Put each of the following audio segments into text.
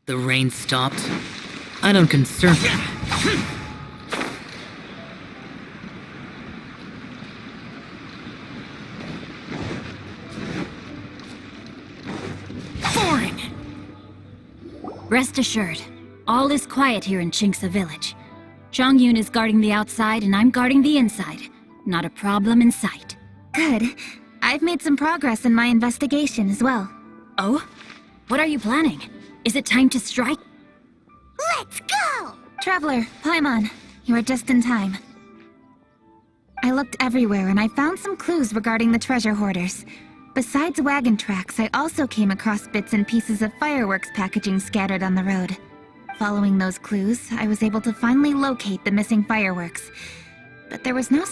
The rain stopped. I don't concern me. Boring! Rest assured, all is quiet here in Chinksa village. Zhongyun is guarding the outside and I'm guarding the inside. Not a problem in sight. Good. I've made some progress in my investigation as well. Oh? What are you planning? Is it time to strike? Let's go! Traveler, Paimon, you are just in time. I looked everywhere and I found some clues regarding the treasure hoarders. Besides wagon tracks, I also came across bits and pieces of fireworks packaging scattered on the road. Following those clues, I was able to finally locate the missing fireworks. But there was no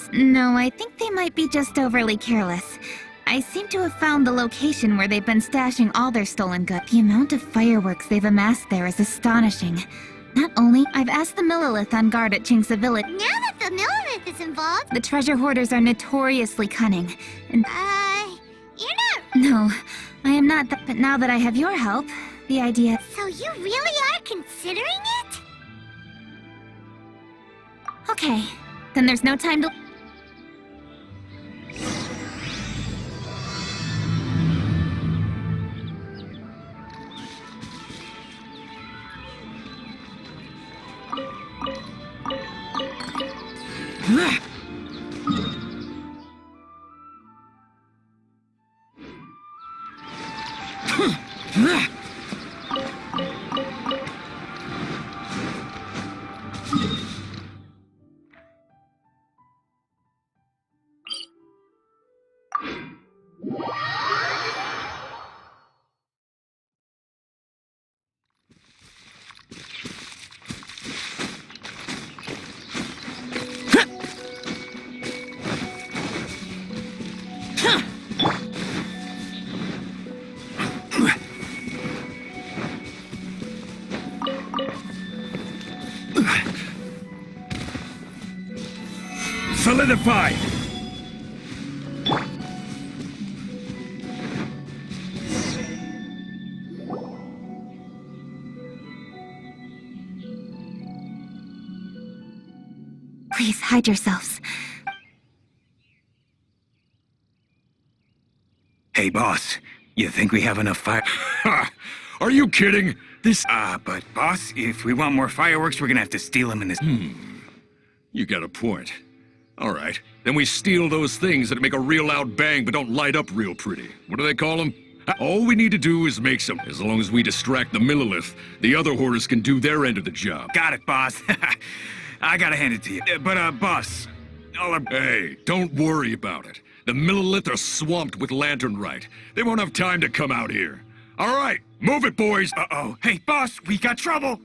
I think they might be just overly careless. I seem to have found the location where they've been stashing all their stolen goods. The amount of fireworks they've amassed there is astonishing. Not only, I've asked the Millilith on guard at Chinksa village. Now that the Millilith is involved... The treasure hoarders are notoriously cunning, and... you're not... No, I am not, but now that I have your help, the idea... So you really are considering it? Okay, then there's no time to... Solidify! Please, hide yourselves. Hey, boss. You think we have enough fire? Ha! Are you kidding? But boss, if we want more fireworks, we're gonna have to steal them in this... You got a point. All right, then we steal those things that make a real loud bang but don't light up real pretty. What do they call them? All we need to do is make some. As long as we distract the Millilith, the other hoarders can do their end of the job. Got it, boss. I gotta hand it to you. But, boss... Hey, don't worry about it. The Millilith are swamped with lantern Rite. They won't have time to come out here. All right, move it, boys. Uh-oh. Hey, boss, we got trouble.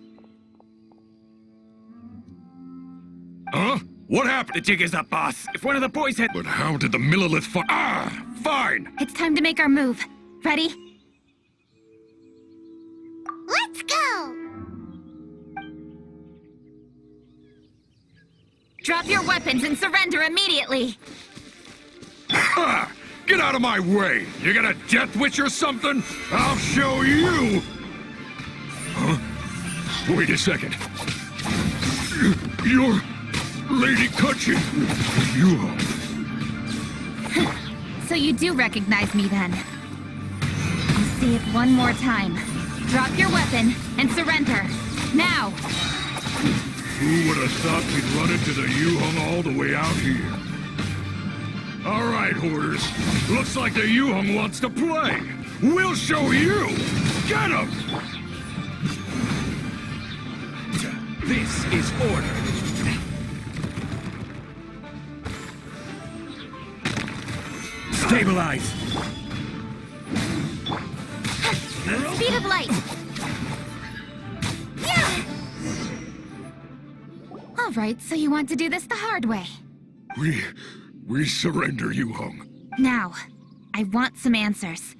Huh? What happened? The jig is up, boss. If one of the boys had... But how did the Millilith fine! It's time to make our move. Ready? Let's go! Drop your weapons and surrender immediately! Ha! Get out of my way! You got a death wish or something? I'll show you! Huh? Wait a second. You're... Lady Kutchin! You... So you do recognize me then? I'll say it one more time. Drop your weapon and surrender. Now! Who would have thought we'd run into the Yuhong all the way out here? All right, hoarders. Looks like the Yuhong wants to play. We'll show you! Get him! This is order. Stabilize! Speed of light! Yeah! All right, so you want to do this the hard way. We surrender, Yu Hong. Now, I want some answers.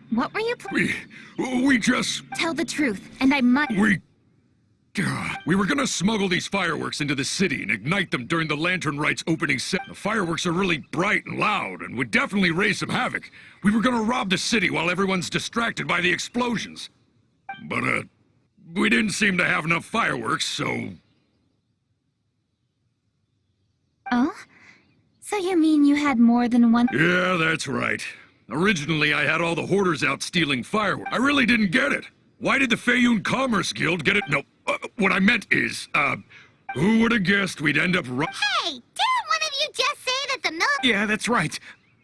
What were you We just... Tell the truth, and I must— We were gonna smuggle these fireworks into the city and ignite them during the Lantern Rite's opening set. The fireworks are really bright and loud and would definitely raise some havoc. We were gonna rob the city while everyone's distracted by the explosions. But, we didn't seem to have enough fireworks, so... Oh? So you mean you had more than one— Yeah, that's right. Originally, I had all the hoarders out stealing fireworks. I really didn't get it. Why did the Feiyun Commerce Guild get it? No, what I meant is, who would have guessed we'd end up Hey, didn't one of you just say that the milk— Yeah, that's right.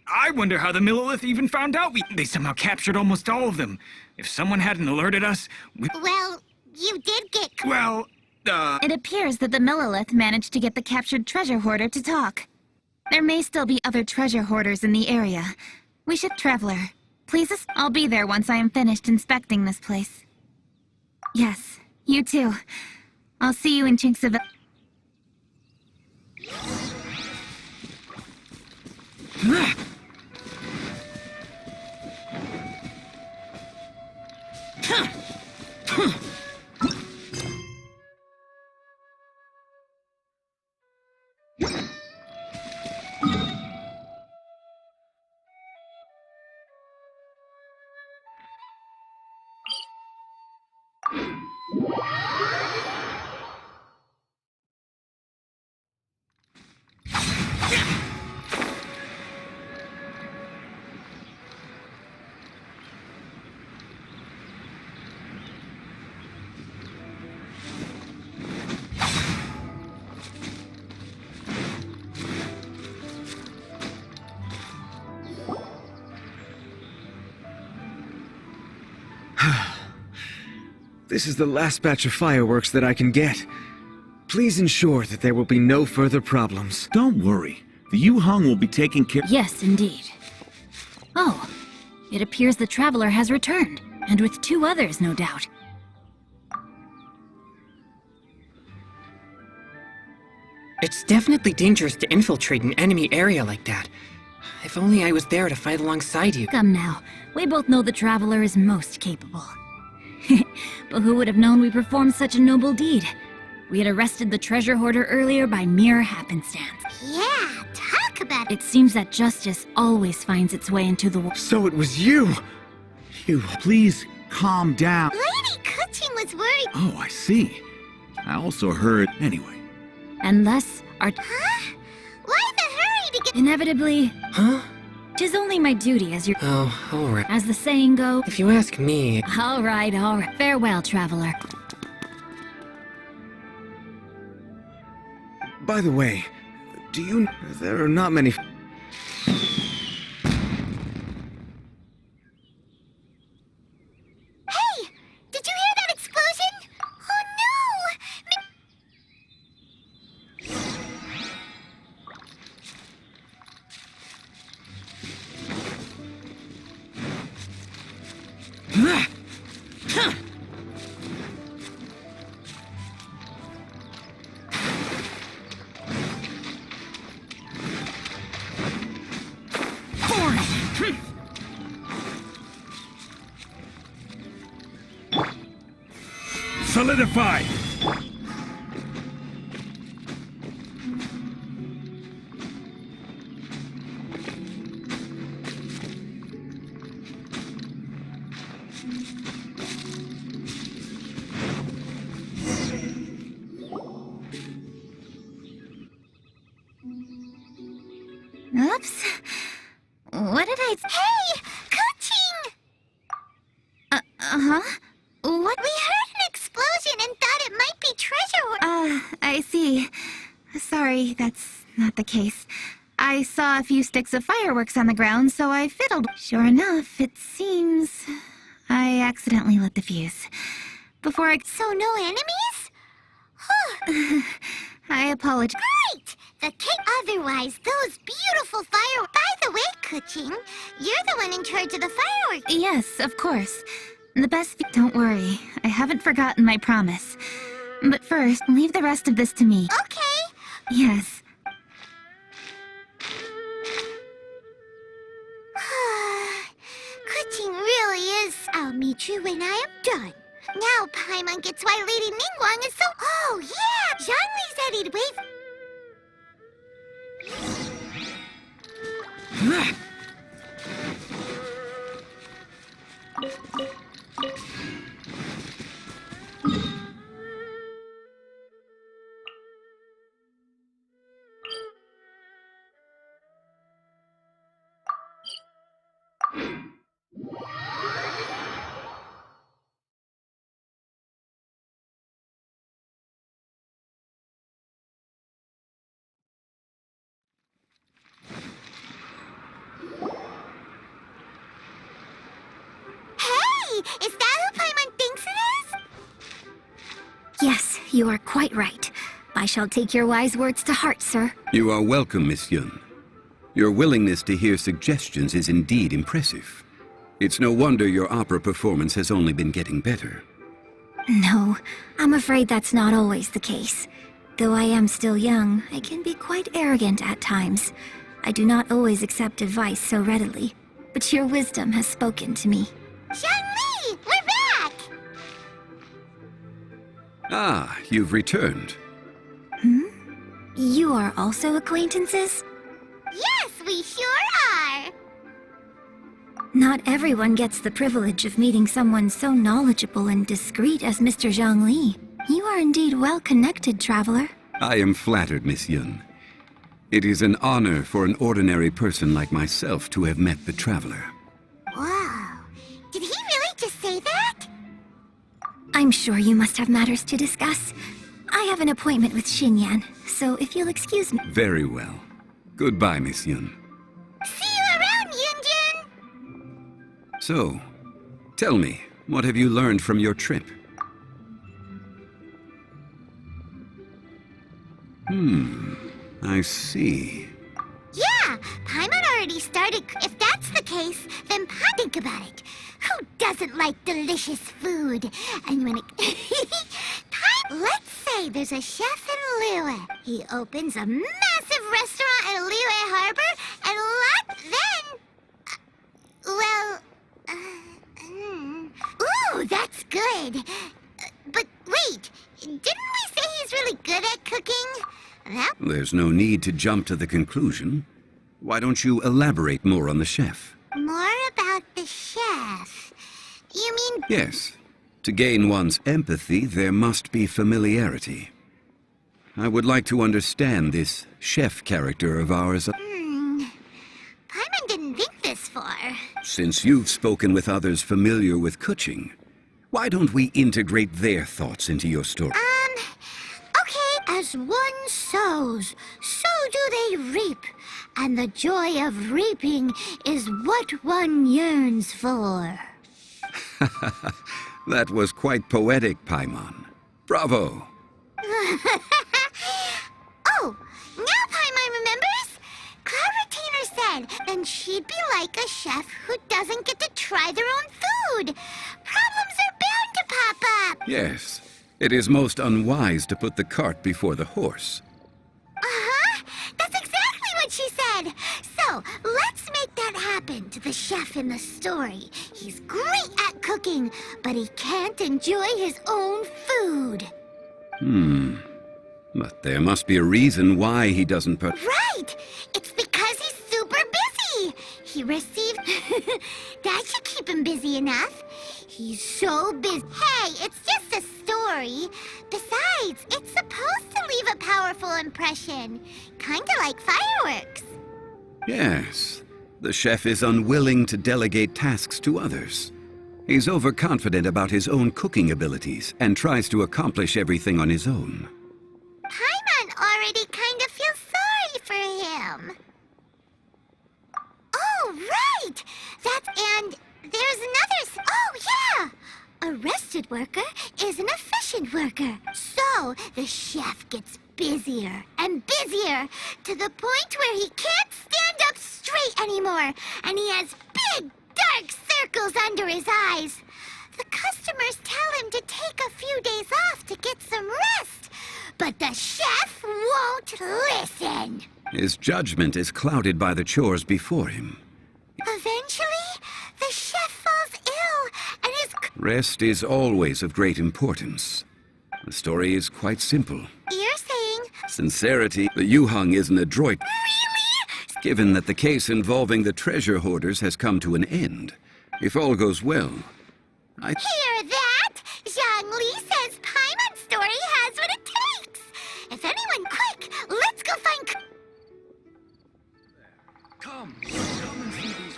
I wonder how the Millilith even found out they somehow captured almost all of them. If someone hadn't alerted us, Well, you did get— well, It appears that the Millilith managed to get the captured treasure hoarder to talk. There may still be other treasure hoarders in the area. We should— Traveler, please I'll be there once I am finished inspecting this place. Yes, you too. I'll see you in Chinks of... This is the last batch of fireworks that I can get. Please ensure that there will be no further problems. Don't worry. The Yu Hong will be taking care— Yes, indeed. Oh, it appears the Traveler has returned, and with 2 others, no doubt. It's definitely dangerous to infiltrate an enemy area like that. If only I was there to fight alongside you. Come now, we both know the Traveler is most capable. But who would have known we performed such a noble deed? We had arrested the treasure hoarder earlier by mere happenstance. Yeah, talk about it. It seems that justice always finds its way into the world. So it was you! You... Please, calm down. Lady Kuching was worried. Oh, I see. I also heard... Anyway. And thus, our... Huh? Why the hurry to get— Inevitably, Huh? 'tis only my duty as your... Oh, alright. As the saying goes... If you ask me... Alright. Farewell, Traveler. By the way, do you... There are not many... Hey! Did you hear that explosion? Oh no! solidify! Oops. What did I... Hey! Kuching! Uh-huh? What? We heard an explosion and thought it might be treasure hoard. I see. Sorry, that's not the case. I saw a few sticks of fireworks on the ground, so I fiddled. Sure enough, it seems... I accidentally lit the fuse. Before I... So no enemies? Huh. I apologize. Great! The cake. Otherwise, those beautiful fireworks. By the way, Kuching, you're the one in charge of the fireworks. Yes, of course. The best... Don't worry. I haven't forgotten my promise. But first, leave the rest of this to me. Okay. Yes. Kuching really is. I'll meet you when I am done. Now Paimon gets why Lady Ningguang is so... Oh, yeah! Zhongli said he'd wait... Is that who Paimon thinks it is? Yes, you are quite right. I shall take your wise words to heart, sir. You are welcome, Miss Yun. Your willingness to hear suggestions is indeed impressive. It's no wonder your opera performance has only been getting better. No, I'm afraid that's not always the case. Though I am still young, I can be quite arrogant at times. I do not always accept advice so readily, but your wisdom has spoken to me. Zhongli! We're back! Ah, you've returned. You are also acquaintances? Yes, we sure are! Not everyone gets the privilege of meeting someone so knowledgeable and discreet as Mr. Zhongli. You are indeed well connected, traveler. I am flattered, Miss Yun. It is an honor for an ordinary person like myself to have met the traveler. Wow. Did he really just say that? I'm sure you must have matters to discuss. I have an appointment with Xinyan, so if you'll excuse me... Very well. Goodbye, Miss Yun. See you around, Yunjin! So, tell me, what have you learned from your trip? I see. Yeah, Paimon already started. If that's the case, then think about it. Who doesn't like delicious food? And when it... Let's say there's a chef in Liyue. He opens a massive restaurant in Liyue Harbor, and ooh, that's good. But wait, didn't we say he's really good at cooking? There's no need to jump to the conclusion. Why don't you elaborate more on the chef? More about the chef? You mean... Yes. To gain one's empathy, there must be familiarity. I would like to understand this chef character of ours. Paimon didn't think this far. Since you've spoken with others familiar with Kuching, why don't we integrate their thoughts into your story? Okay, as one sows, so do they reap. And the joy of reaping is what one yearns for. That was quite poetic, Paimon. Bravo! Oh, now Paimon remembers? Cloud Retainer said then she'd be like a chef who doesn't get to try their own food. Problems are bound to pop up. Yes, it is most unwise to put the cart before the horse. Uh-huh, that's exactly what she said. So, let's make that happen to the chef in the story. He's great at cooking, but he can't enjoy his own food. But there must be a reason why he doesn't put... Right! It's because he's super busy! He received... That should keep him busy enough. He's so busy. Hey, it's just a story. Besides, it's supposed to leave a powerful impression. Kinda like fireworks. Yes, the chef is unwilling to delegate tasks to others. He's overconfident about his own cooking abilities and tries to accomplish everything on his own. Paimon already kind of feels sorry for him. Oh, right! And there's another... Oh, yeah! A rested worker is an efficient worker. So, the chef gets busier and busier to the point where he can't stand up straight anymore. And he has big, dark circles under his eyes. The customers tell him to take a few days off to get some rest. But the chef won't listen. His judgment is clouded by the chores before him. Eventually, the chef falls ill, and his... Rest is always of great importance. The story is quite simple. You're saying... Sincerity, the Yuhang is an adroit... Really? Given that the case involving the treasure hoarders has come to an end, if all goes well, Hear that? Zhang Li says Paimon's story has what it takes. If anyone, quick, let's go find... Come and see these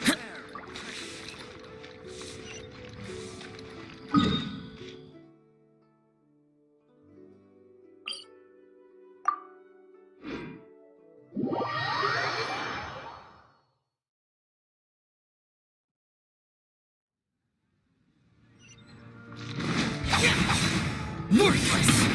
Worthless!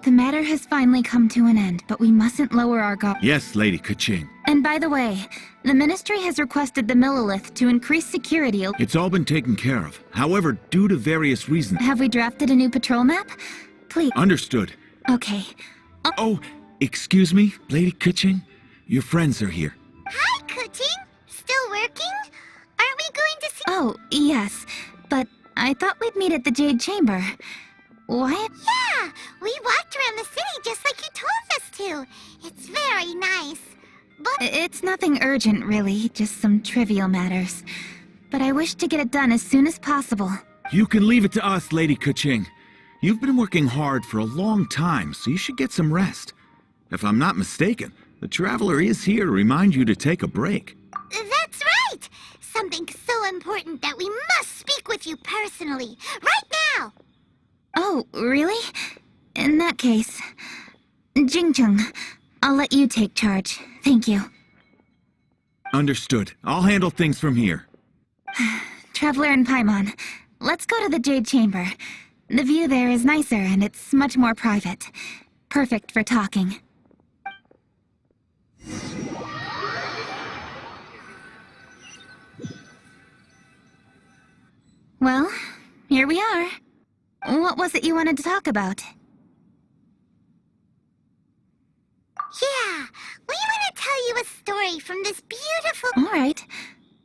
The matter has finally come to an end, but we mustn't lower our guard. Yes, Lady Kaching. And by the way, the Ministry has requested the Millilith to increase security. It's all been taken care of. However, due to various reasons... Have we drafted a new patrol map? Please. Understood. Okay. Oh, excuse me, Lady Kaching? Your friends are here. Hi, Kuching. Still working? Aren't we going to see... Oh, yes. But I thought we'd meet at the Jade Chamber. Why? Yeah, we walked around the city just like you told us to. It's very nice. But... It's nothing urgent, really. Just some trivial matters. But I wish to get it done as soon as possible. You can leave it to us, Lady Kaching. You've been working hard for a long time, so you should get some rest. If I'm not mistaken, the Traveler is here to remind you to take a break. That's right! Something so important that we must speak with you personally. Right now! Oh, really? In that case... Jingcheng, I'll let you take charge. Thank you. Understood. I'll handle things from here. Traveler and Paimon, let's go to the Jade Chamber. The view there is nicer and it's much more private. Perfect for talking. Well, here we are. What was it you wanted to talk about? Yeah, we want to tell you a story from this beautiful... All right,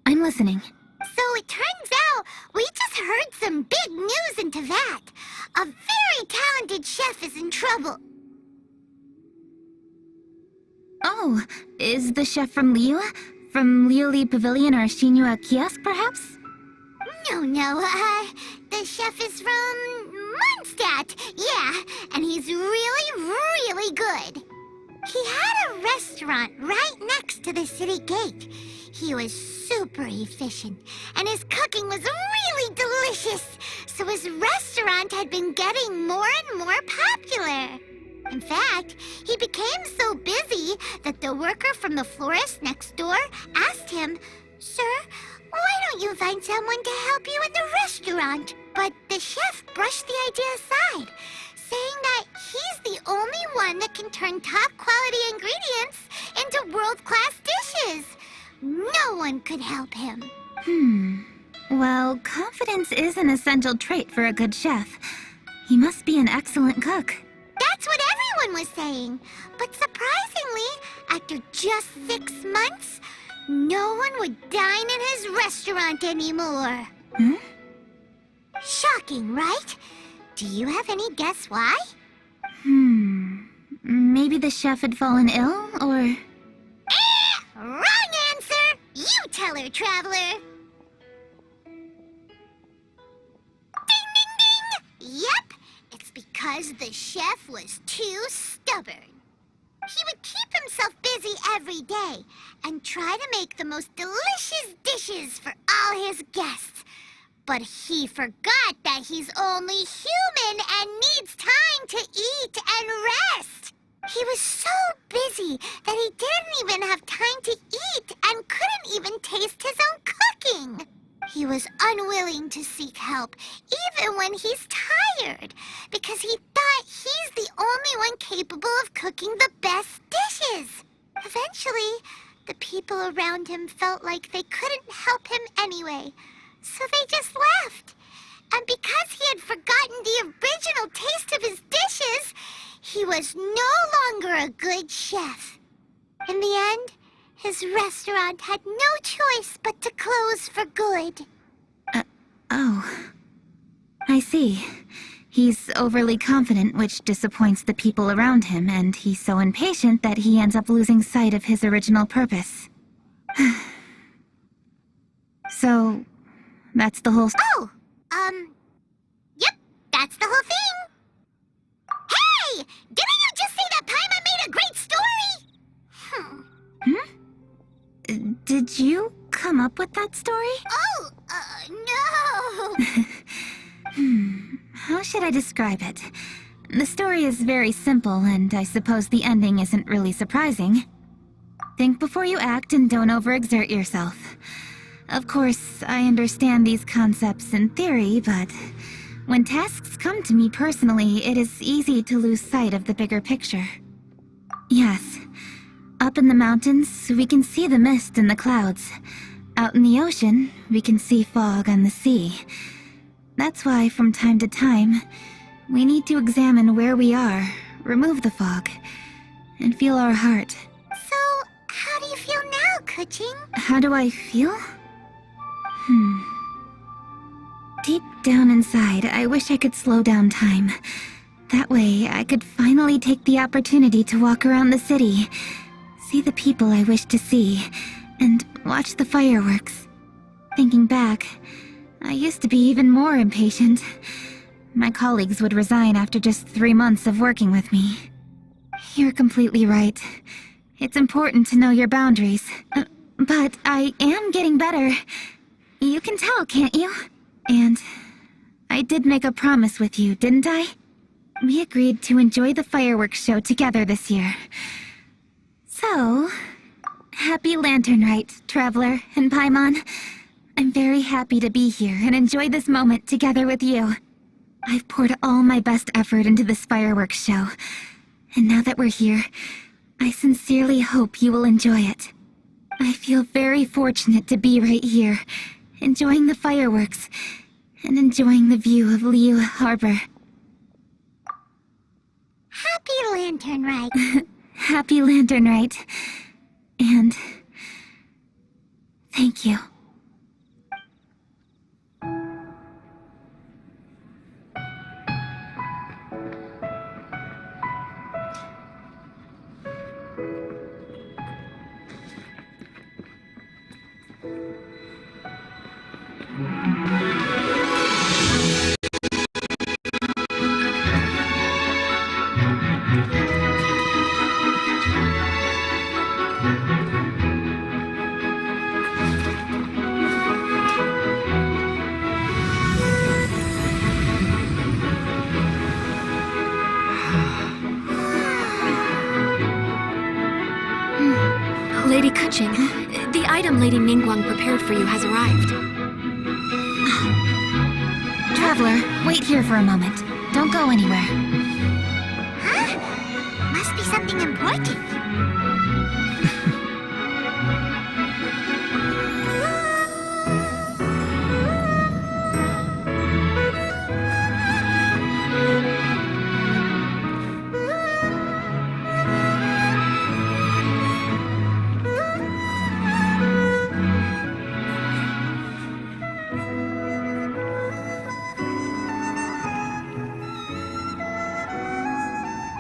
I'm listening. So it turns out we just heard some big news into that. A very talented chef is in trouble. Oh, is the chef from Liu? From Liuli Pavilion or Shinua Kiosk, perhaps? No, the chef is from Mondstadt. Yeah, and he's really good. He had a restaurant right next to the city gate. He was super efficient, and his cooking was really delicious, so his restaurant had been getting more and more popular. In fact, he became so busy that the worker from the florist next door asked him, "Sir, why don't you find someone to help you in the restaurant?" But the chef brushed the idea aside, saying that he's the only one that can turn top-quality ingredients into world-class dishes. No one could help him. Well, confidence is an essential trait for a good chef. He must be an excellent cook. That's what everyone was saying. But surprisingly, after just 6 months, no one would dine in his restaurant anymore. Shocking, right? Do you have any guess why? Maybe the chef had fallen ill, or... Wrong answer! You tell her, Traveler! Ding, ding, ding! Yep, it's because the chef was too stubborn. He would keep himself busy every day and try to make the most delicious dishes for all his guests. But he forgot that he's only human and needs time to eat and rest. He was so busy that he didn't even have time to eat and couldn't even taste his own cooking. He was unwilling to seek help, even when he's tired, because he thought he's the only one capable of cooking the best dishes. Eventually, the people around him felt like they couldn't help him anyway, so they just left. And because he had forgotten the original taste of his dishes, he was no longer a good chef. In the end, his restaurant had no choice but to close for good. Oh. I see. He's overly confident, which disappoints the people around him, and he's so impatient that he ends up losing sight of his original purpose. So, that's the whole... Oh! Yep, that's the whole thing. Hey! Didn't you just say that Paimon made a great story? Did you come up with that story? Oh, no! How should I describe it? The story is very simple, and I suppose the ending isn't really surprising. Think before you act and don't overexert yourself. Of course, I understand these concepts in theory, but when tasks come to me personally, it is easy to lose sight of the bigger picture. Yes, up in the mountains, we can see the mist and the clouds. Out in the ocean, we can see fog on the sea. That's why, from time to time, we need to examine where we are, remove the fog, and feel our heart. So, how do you feel now, Kuching? How do I feel? Deep down inside, I wish I could slow down time. That way, I could finally take the opportunity to walk around the city, see the people I wish to see, and watch the fireworks. Thinking back, I used to be even more impatient. My colleagues would resign after just 3 months of working with me. You're completely right. It's important to know your boundaries. But I am getting better. You can tell, can't you? And I did make a promise with you, didn't I? We agreed to enjoy the fireworks show together this year. So, happy Lantern Rite, Traveler and Paimon. I'm very happy to be here and enjoy this moment together with you. I've poured all my best effort into this fireworks show, and now that we're here, I sincerely hope you will enjoy it. I feel very fortunate to be right here, enjoying the fireworks, and enjoying the view of Liu Harbor. Happy Lantern Rite. Happy Lantern Rite. And thank you. Lady Kuching, the item Lady Ningguang prepared for you has arrived. Traveler, wait here for a moment. Don't go anywhere. Huh? Must be something important.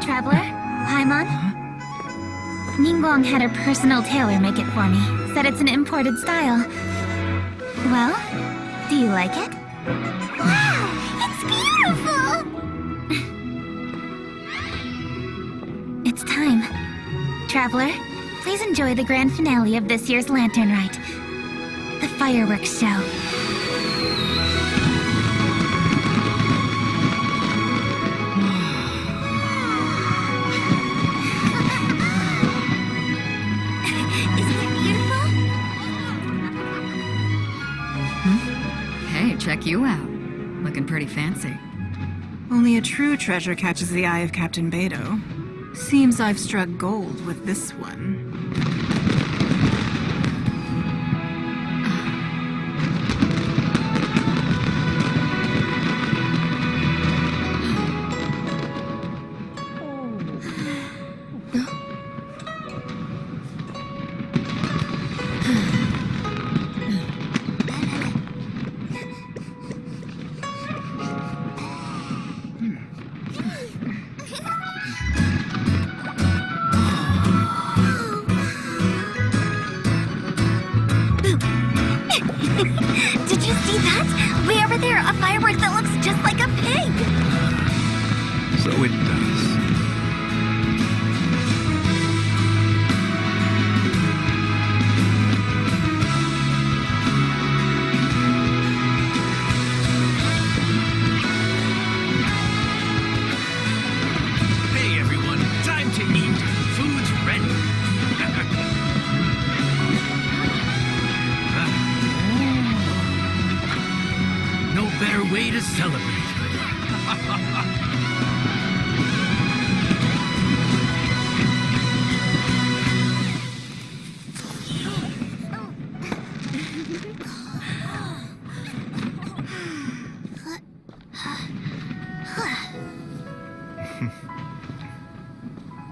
Traveler? Paimon? Ningguang had her personal tailor make it for me. Said it's an imported style. Well, do you like it? Wow, it's beautiful! It's time. Traveler, please enjoy the grand finale of this year's Lantern Rite. The fireworks show. Hey, check you out. Looking pretty fancy. Only a true treasure catches the eye of Captain Beidou. Seems I've struck gold with this one. Did you see that? Way over there, a firework that looks just like a pig! So it does. Hey everyone, time to eat. Food's ready. No better way to celebrate.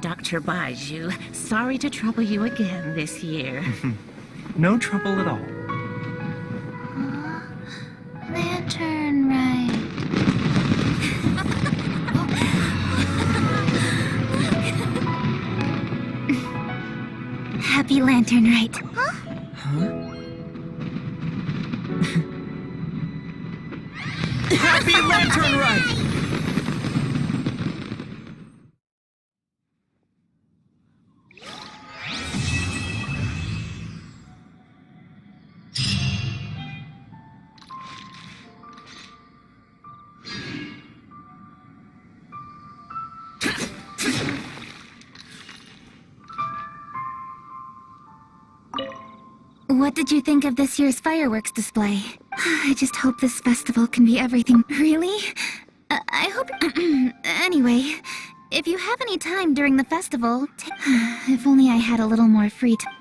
Dr. Baiju, sorry to trouble you again this year. No trouble at all. Lantern Rite. Happy Lantern Rite. Happy Lantern Rite! What did you think of this year's fireworks display? I just hope this festival can be everything. Really? I hope... Anyway, if you have any time during the festival, if only I had a little more free time.